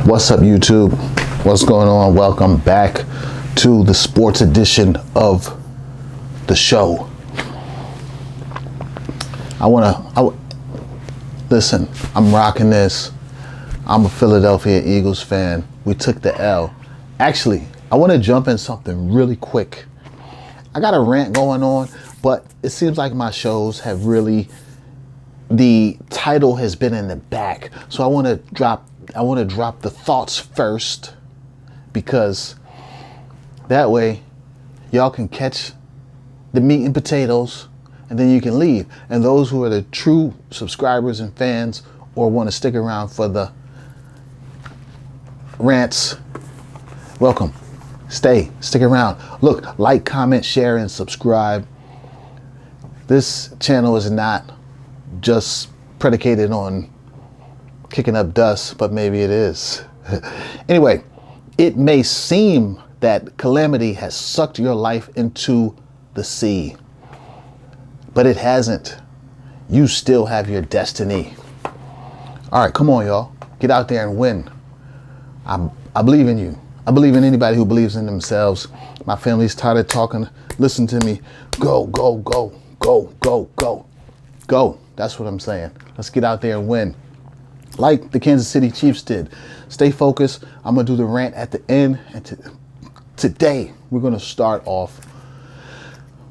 What's up, YouTube? What's going on? Welcome back to the sports edition of the show. Listen, I'm rocking this. I'm a Philadelphia Eagles fan. We took the L. Actually, I want to jump in something really quick. I got a rant going on, but it seems like my shows have really, the title has been in the back. So I want to drop the thoughts first, because that way y'all can catch the meat and potatoes and then you can leave. And those who are the true subscribers and fans or want to stick around for the rants, welcome. Stick around. Look, like, comment, share, and subscribe. This channel is not just predicated on kicking up dust, but maybe it is. Anyway, it may seem that calamity has sucked your life into the sea, but it hasn't. You still have your destiny. All right, come on, y'all. Get out there and win. I believe in you. I believe in anybody who believes in themselves. My family's tired of talking. Listen to me. Go, go, go, go, go, go, go. That's what I'm saying. Let's get out there and win. Like the Kansas City Chiefs did. Stay focused. I'm going to do the rant at the end. And today, we're going to start off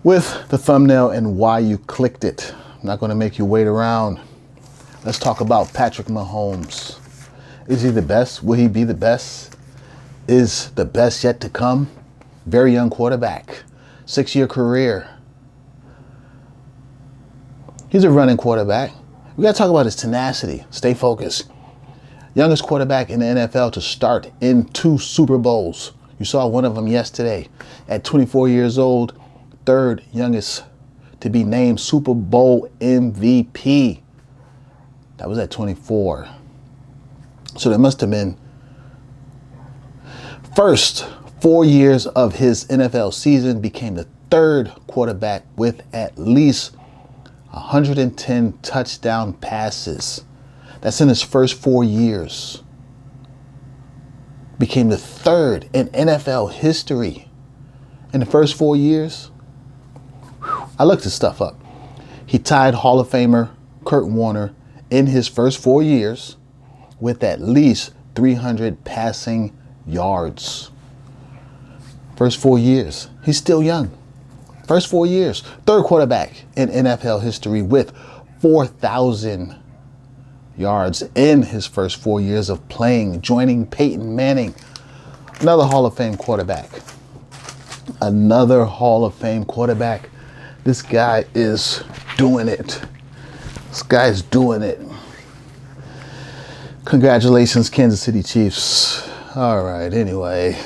with the thumbnail and why you clicked it. I'm not going to make you wait around. Let's talk about Patrick Mahomes. Is he the best? Will he be the best? Is the best yet to come? Very young quarterback. 6-year career. He's a running quarterback. We got to talk about his tenacity. Stay focused. Youngest quarterback in the NFL to start in 2 Super Bowls. You saw one of them yesterday. At 24 years old, 3rd youngest to be named Super Bowl MVP. That was at 24. So that must have been first 4 years of his NFL season, became the 3rd quarterback with at least 110 touchdown passes. That's in his first 4 years. Became the 3rd in NFL history in the first 4 years. I looked this stuff up. He tied Hall of Famer Kurt Warner in his first 4 years with at least 300 passing yards. First 4 years. He's still young. First 4 years. 3rd quarterback in NFL history with 4,000 yards in his first 4 years of playing, joining Peyton Manning. Another Hall of Fame quarterback. Another Hall of Fame quarterback. This guy is doing it. This guy's doing it. Congratulations, Kansas City Chiefs. All right, anyway.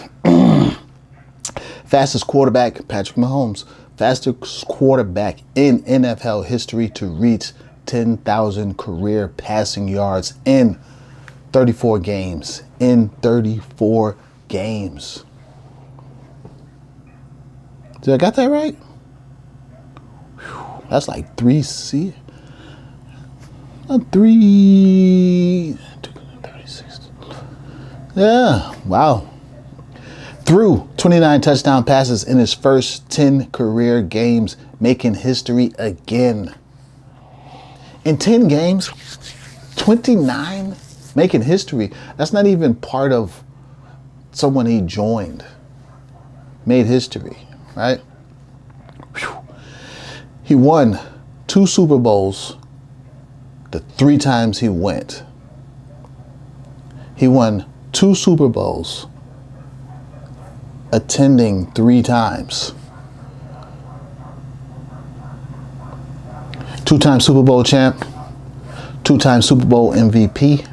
Fastest quarterback, Patrick Mahomes. Fastest quarterback in NFL history to reach 10,000 career passing yards in 34 games. In 34 games. Did I got that right? Whew, that's like 36. Yeah, wow. Threw 29 touchdown passes in his first 10 career games, making history again. In 10 games, 29 making history. That's not even part of someone he joined. Made history, right? Whew. He won 2 Super Bowls the 3 times he went. He won 2 Super Bowls, attending 3 times. 2-time Super Bowl champ, 2-time Super Bowl MVP.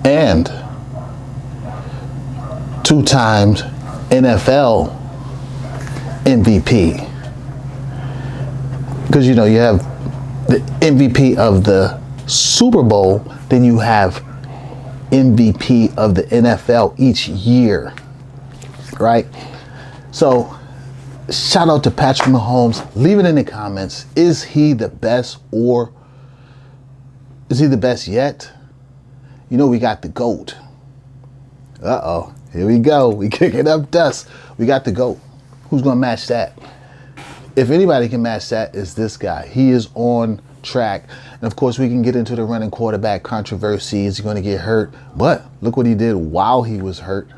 And 2 times NFL MVP. Because, you know, you have the MVP of the Super Bowl, then you have MVP of the NFL each year, right? So shout out to Patrick Mahomes. Leave it in the comments. Is he the best, or Is he the best yet? You know, we got the GOAT. Uh-oh. Here we go. We kicking up dust. We got the GOAT. Who's going to match that? If anybody can match that, it's this guy. He is on track. And of course, we can get into the running quarterback controversy. Is he going to get hurt? But look what he did while he was hurt.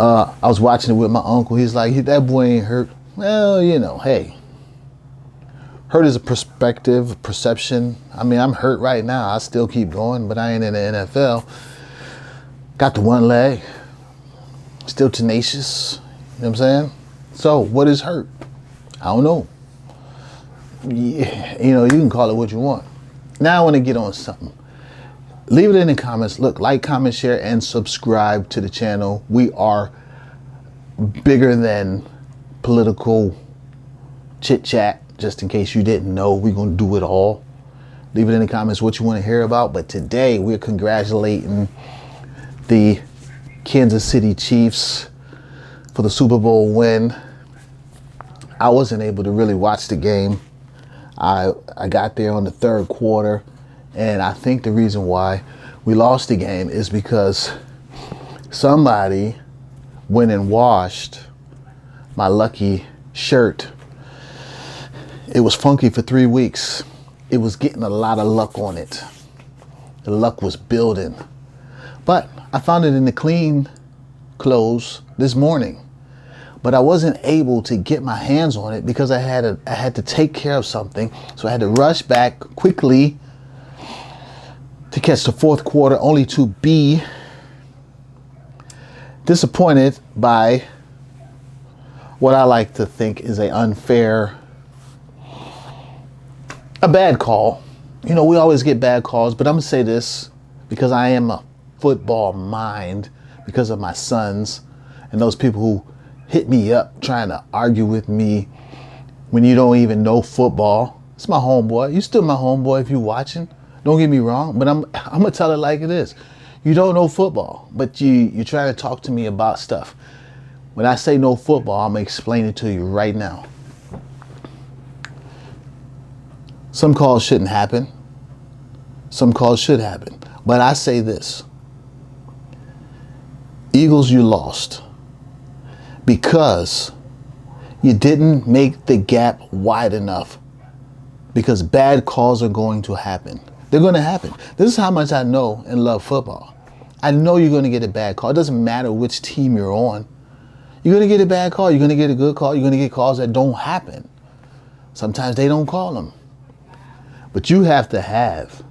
I was watching it with my uncle. He's like, that boy ain't hurt. Well, you know, hey. Hurt is a perspective, perception. I mean, I'm hurt right now. I still keep going, but I ain't in the NFL. Got the one leg. Still tenacious. You know what I'm saying? So, what is hurt? I don't know. Yeah, you know, you can call it what you want. Now I want to get on something. Leave it in the comments. Look, like, comment, share, and subscribe to the channel. We are bigger than political chit-chat. Just in case you didn't know, we're going to do it all. Leave it in the comments what you want to hear about. But today, we're congratulating the Kansas City Chiefs for the Super Bowl win. I wasn't able to really watch the game. I got there on the third quarter, and I think the reason why we lost the game is because somebody went and washed my lucky shirt. It was funky for 3 weeks. It was getting a lot of luck on it. The luck was building. But I found it in the clean clothes this morning. But I wasn't able to get my hands on it because I had to take care of something. So I had to rush back quickly to catch the fourth quarter, only to be disappointed by what I like to think is a bad call. You know, we always get bad calls, but I'm going to say this because I am a football mind because of my sons and those people who hit me up trying to argue with me when you don't even know football. It's my homeboy. You still my homeboy if you're watching. Don't get me wrong, but I'm going to tell it like it is. You don't know football, but you're trying to talk to me about stuff. When I say no football, I'm going to explain it to you right now. Some calls shouldn't happen. Some calls should happen. But I say this. Eagles, you lost because you didn't make the gap wide enough, because bad calls are going to happen. They're going to happen. This is how much I know and love football. I know you're going to get a bad call. It doesn't matter which team you're on. You're going to get a bad call. You're going to get a good call. You're going to get calls that don't happen. Sometimes they don't call them. But you have to have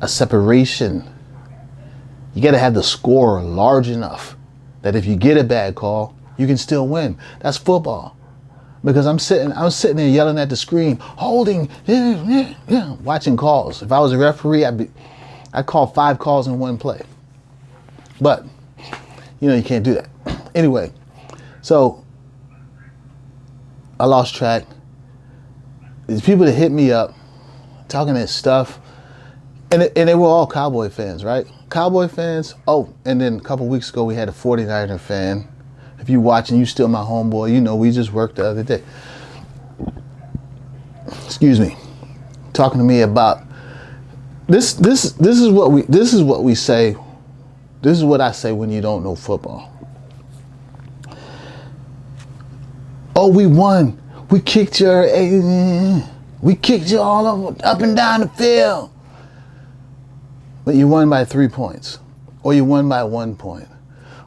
a separation. You got to have the score large enough that if you get a bad call, you can still win. That's football. Because I'm sitting there yelling at the screen, holding, watching calls. If I was a referee, I'd call 5 calls in one play. But, you know, you can't do that. Anyway, so I lost track. These people that hit me up talking that stuff, and they were all Cowboy fans, right? Cowboy fans. Oh, and then a couple weeks ago we had a 49er fan. If you watching, you still my homeboy. You know, we just worked the other day. Excuse me. Talking to me about this is what we say. This is what I say when you don't know football. Oh, we won. We kicked you all up and down the field. But you won by 3 points. Or you won by 1 point.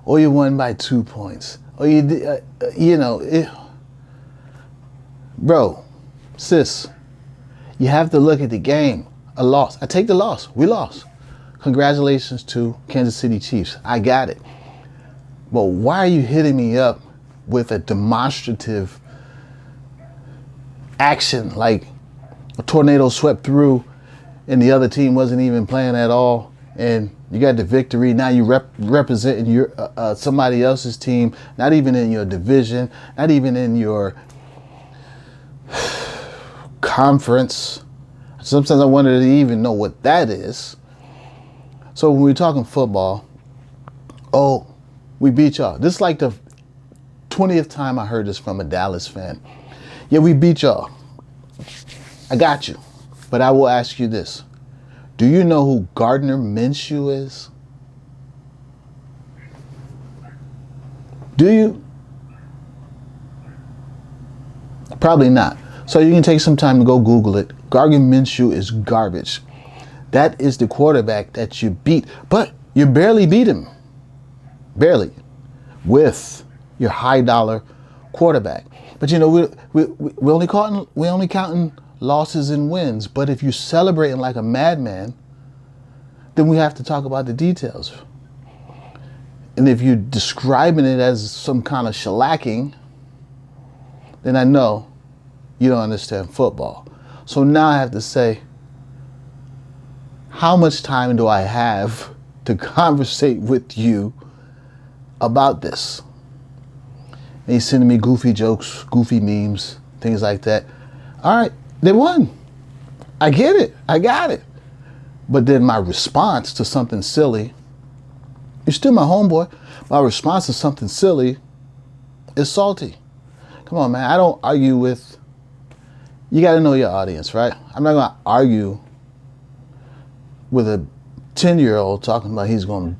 Or you won by 2 points. Or you did, bro, sis, you have to look at the game. A loss. I take the loss. We lost. Congratulations to Kansas City Chiefs. I got it. But why are you hitting me up with a demonstrative action like a tornado swept through and the other team wasn't even playing at all, and you got the victory? Now you representing your somebody else's team, not even in your division, not even in your conference. Sometimes I wonder to even know what that is. So when we're talking football, oh, we beat y'all. This is like the 20th time I heard this from a Dallas fan. Yeah, we beat y'all. I got you. But I will ask you this. Do you know who Gardner Minshew is? Do you? Probably not. So you can take some time to go Google it. Gardner Minshew is garbage. That is the quarterback that you beat. But you barely beat him. Barely. With your high dollar quarterback. But you know, we only counting losses and wins. But if you're celebrating like a madman, then we have to talk about the details. And if you're describing it as some kind of shellacking, then I know you don't understand football. So now I have to say, how much time do I have to conversate with you about this? And he's sending me goofy jokes, goofy memes, things like that. All right, they won. I get it. I got it. But then my response to something silly, you're still my homeboy. My response to something silly is salty. Come on, man. I don't argue with, you got to know your audience, right? I'm not going to argue with a 10-year-old talking about he's going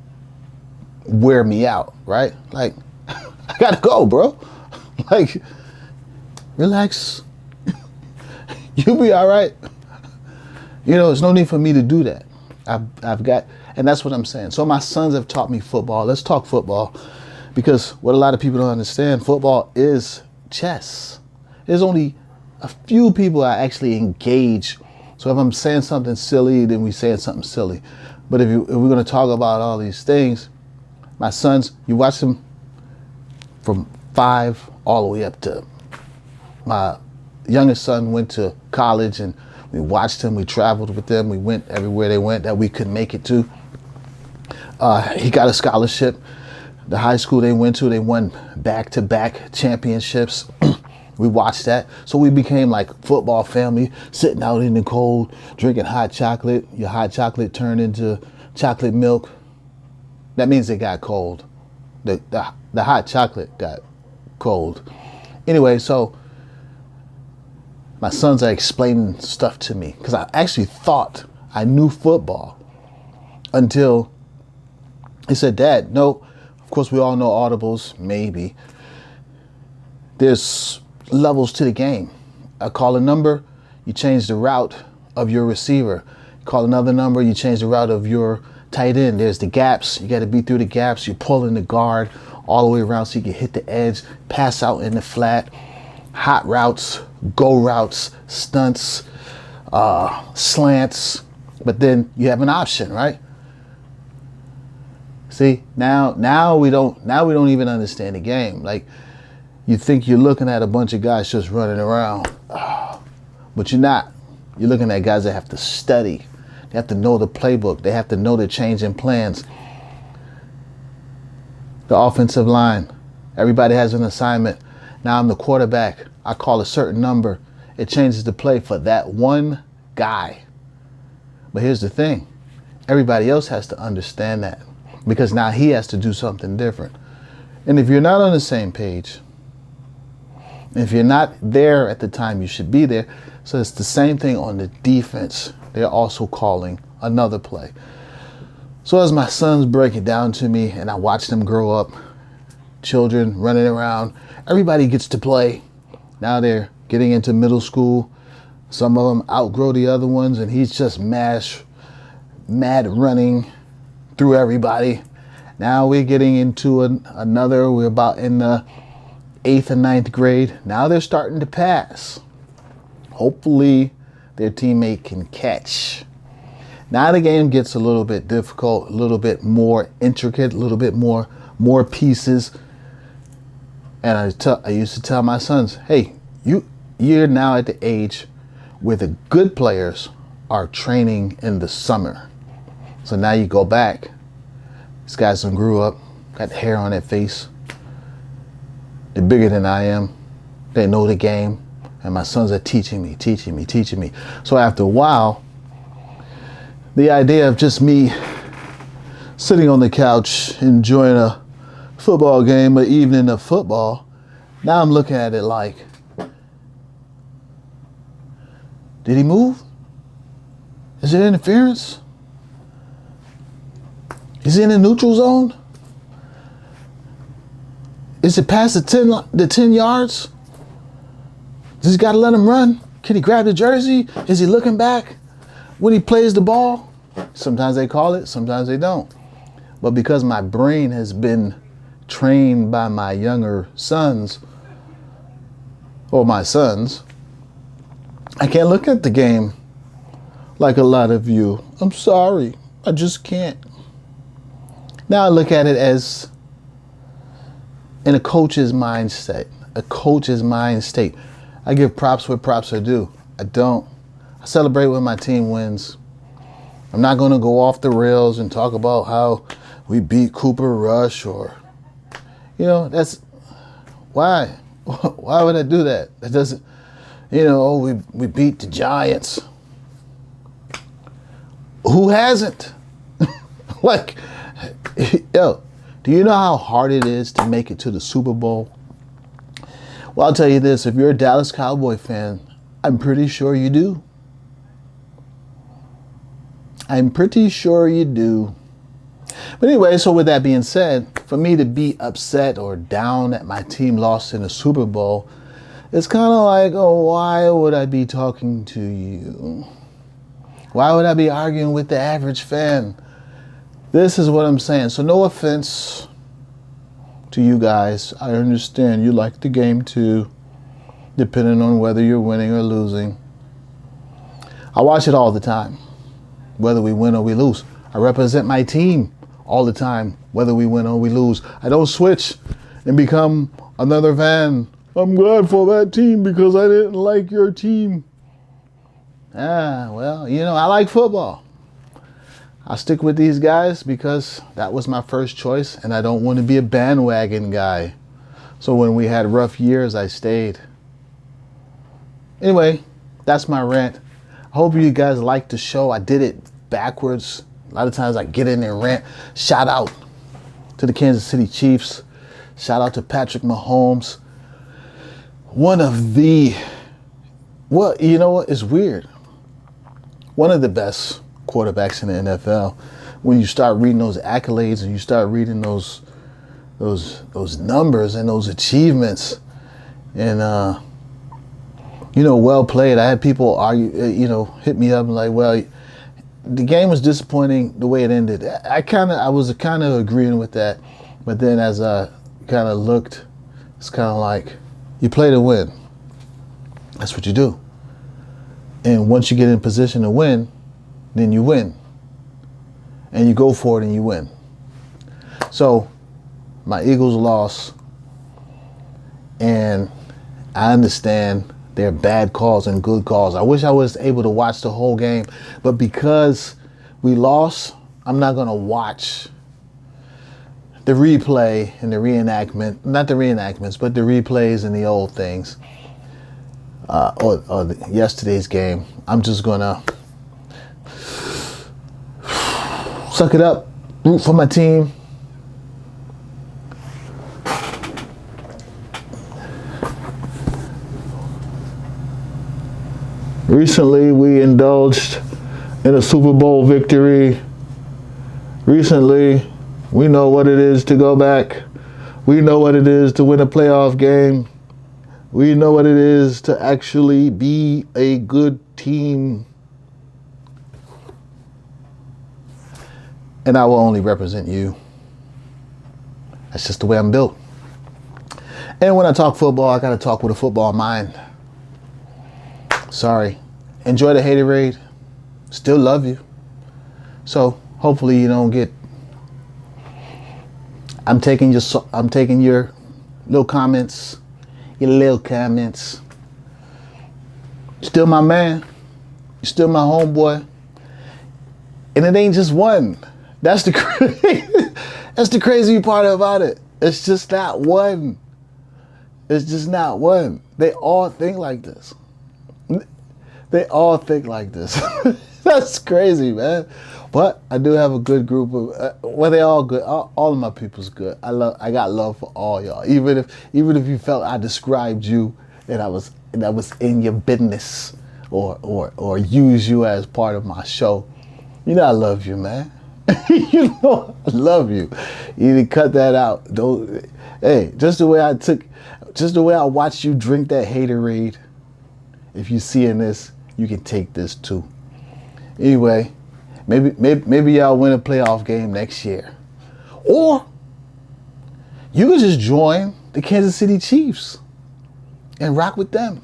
to wear me out, right? Like, I got to go, bro. Like, relax. You'll be all right. You know, there's no need for me to do that. I've got, and that's what I'm saying. So my sons have taught me football. Let's talk football, because what a lot of people don't understand, football is chess. There's only a few people I actually engage. So if I'm saying something silly, then we saying something silly. But if we're going to talk about all these things, my sons, you watch them from 5 all the way up to, my youngest son went to college, and we watched him, we traveled with them, we went everywhere they went that we could make it to. He got a scholarship. The high school they went to, they won back-to-back championships. We watched that. So we became like football family, sitting out in the cold, drinking hot chocolate. Your hot chocolate turned into chocolate milk. That means it got cold. The hot chocolate got cold. Anyway, so my sons are explaining stuff to me, because I actually thought I knew football until he said, Dad, no, of course we all know audibles, maybe. There's levels to the game. I call a number, you change the route of your receiver. Call another number, you change the route of your tight end. There's the gaps. You got to beat through the gaps. You're pulling the guard all the way around so you can hit the edge, pass out in the flat, hot routes, go routes, stunts, slants. But then you have an option, right? See, now we don't even understand the game. Like, you think you're looking at a bunch of guys just running around, but you're not. You're looking at guys that have to study. They have to know the playbook. They have to know the changing plans. The offensive line, everybody has an assignment. Now I'm the quarterback. I call a certain number. It changes the play for that one guy. But here's the thing. Everybody else has to understand that, because now he has to do something different. And if you're not on the same page, if you're not there at the time you should be there, so it's the same thing on the defense. They're also calling another play. So as my sons break it down to me and I watch them grow up, children running around, everybody gets to play. Now they're getting into middle school. Some of them outgrow the other ones, and he's just mad running through everybody. Now we're getting into another, we're about in the 8th and 9th grade. Now they're starting to pass. Hopefully their teammate can catch. Now the game gets a little bit difficult, a little bit more intricate, a little bit more pieces. And I used to tell my sons, hey, you're now at the age where the good players are training in the summer. So now you go back. These guys done grew up, got hair on their face. They're bigger than I am. They know the game. And my sons are teaching me. So after a while, the idea of just me sitting on the couch enjoying a football game, an evening of football, now I'm looking at it like, Did he move? Is it interference? Is he in the neutral zone? Is it past the 10 yards? Does he got to let him run? Can he grab the jersey? Is he looking back when he plays the ball? Sometimes they call it, sometimes they don't. But because my brain has been trained by my younger sons, or my sons, I can't look at the game like a lot of you. I'm sorry, I just can't. Now I look at it as in a coach's mindset. A coach's mind state. I give props where props are due. I celebrate when my team wins. I'm not going to go off the rails and talk about how we beat Cooper Rush or, that's why. Why would I do that? It doesn't, we beat the Giants. Who hasn't? Like, do you know how hard it is to make it to the Super Bowl? Well, I'll tell you this. If you're a Dallas Cowboy fan, I'm pretty sure you do. I'm pretty sure you do. But anyway, so with that being said, for me to be upset or down that my team lost in the Super Bowl, it's kind of like, why would I be talking to you? Why would I be arguing with the average fan? This is what I'm saying. So no offense to you guys. I understand you like the game too, depending on whether you're winning or losing. I watch it all the time, whether we win or we lose. I represent my team all the time, whether we win or we lose. I don't switch and become another fan. I'm glad for that team because I didn't like your team. I like football. I stick with these guys because that was my first choice, and I don't want to be a bandwagon guy. So when we had rough years, I stayed. Anyway, that's my rant. I hope you guys liked the show. I did it backwards. A lot of times I get in and rant. Shout out to the Kansas City Chiefs. Shout out to Patrick Mahomes. One of the, you know what? It's weird. One of the best quarterbacks in the NFL. When you start reading those accolades and you start reading those numbers and those achievements, and well played. I had people argue, hit me up and like, well, the game was disappointing the way it ended. I was kind of agreeing with that, but then as I kind of looked, it's kind of like you play to win. That's what you do. And once you get in position to win, then you win. And you go for it and you win. So my Eagles lost, and I understand there are bad calls and good calls. I wish I was able to watch the whole game, but because we lost, I'm not going to watch the replay and the reenactment, not the reenactments, but the replays and the old things, or yesterday's game. I'm just going to suck it up, root for my team. Recently, we indulged in a Super Bowl victory. Recently, we know what it is to go back. We know what it is to win a playoff game. We know what it is to actually be a good team. And I will only represent you. That's just the way I'm built. And when I talk football, I got to talk with a football mind. Sorry. Enjoy the haterade. Still love you. So hopefully you don't get. I'm taking your little comments. Still my man. You're still my homeboy. And it ain't just one. That's the crazy part about it. It's just not one. It's just not one. They all think like this. They all think like this. That's crazy, man. But I do have a good group of. They all good. All of my people's good. I got love for all y'all. Even if you felt I described you and I was in your business, or use you as part of my show, you know I love you, man. You know I love you. You need to cut that out. Don't. Hey, just the way I watched you drink that haterade. If you seeing this, you can take this too. Anyway, maybe y'all win a playoff game next year, or you can just join the Kansas City Chiefs and rock with them.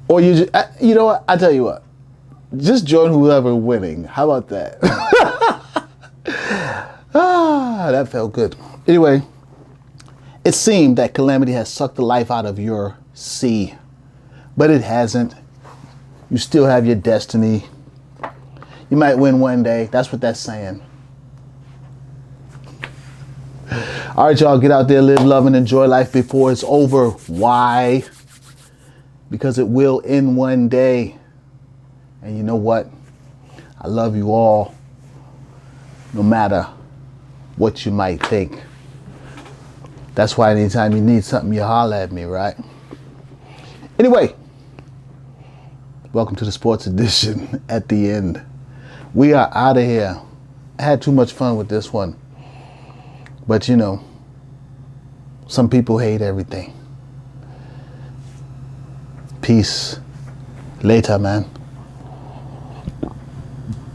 Or you know what? I tell you what. Just join whoever winning. How about that? That felt good. Anyway, it seemed that calamity has sucked the life out of your sea, but it hasn't. You still have your destiny. You might win one day. That's what that's saying. All right, y'all, get out there, live, love, and enjoy life before it's over. Why? Because it will end one day. And you know what? I love you all, no matter what you might think. That's why anytime you need something, you holler at me, right? Anyway, welcome to the sports edition at the end. We are out of here. I had too much fun with this one. But you know, some people hate everything. Peace. Later, man.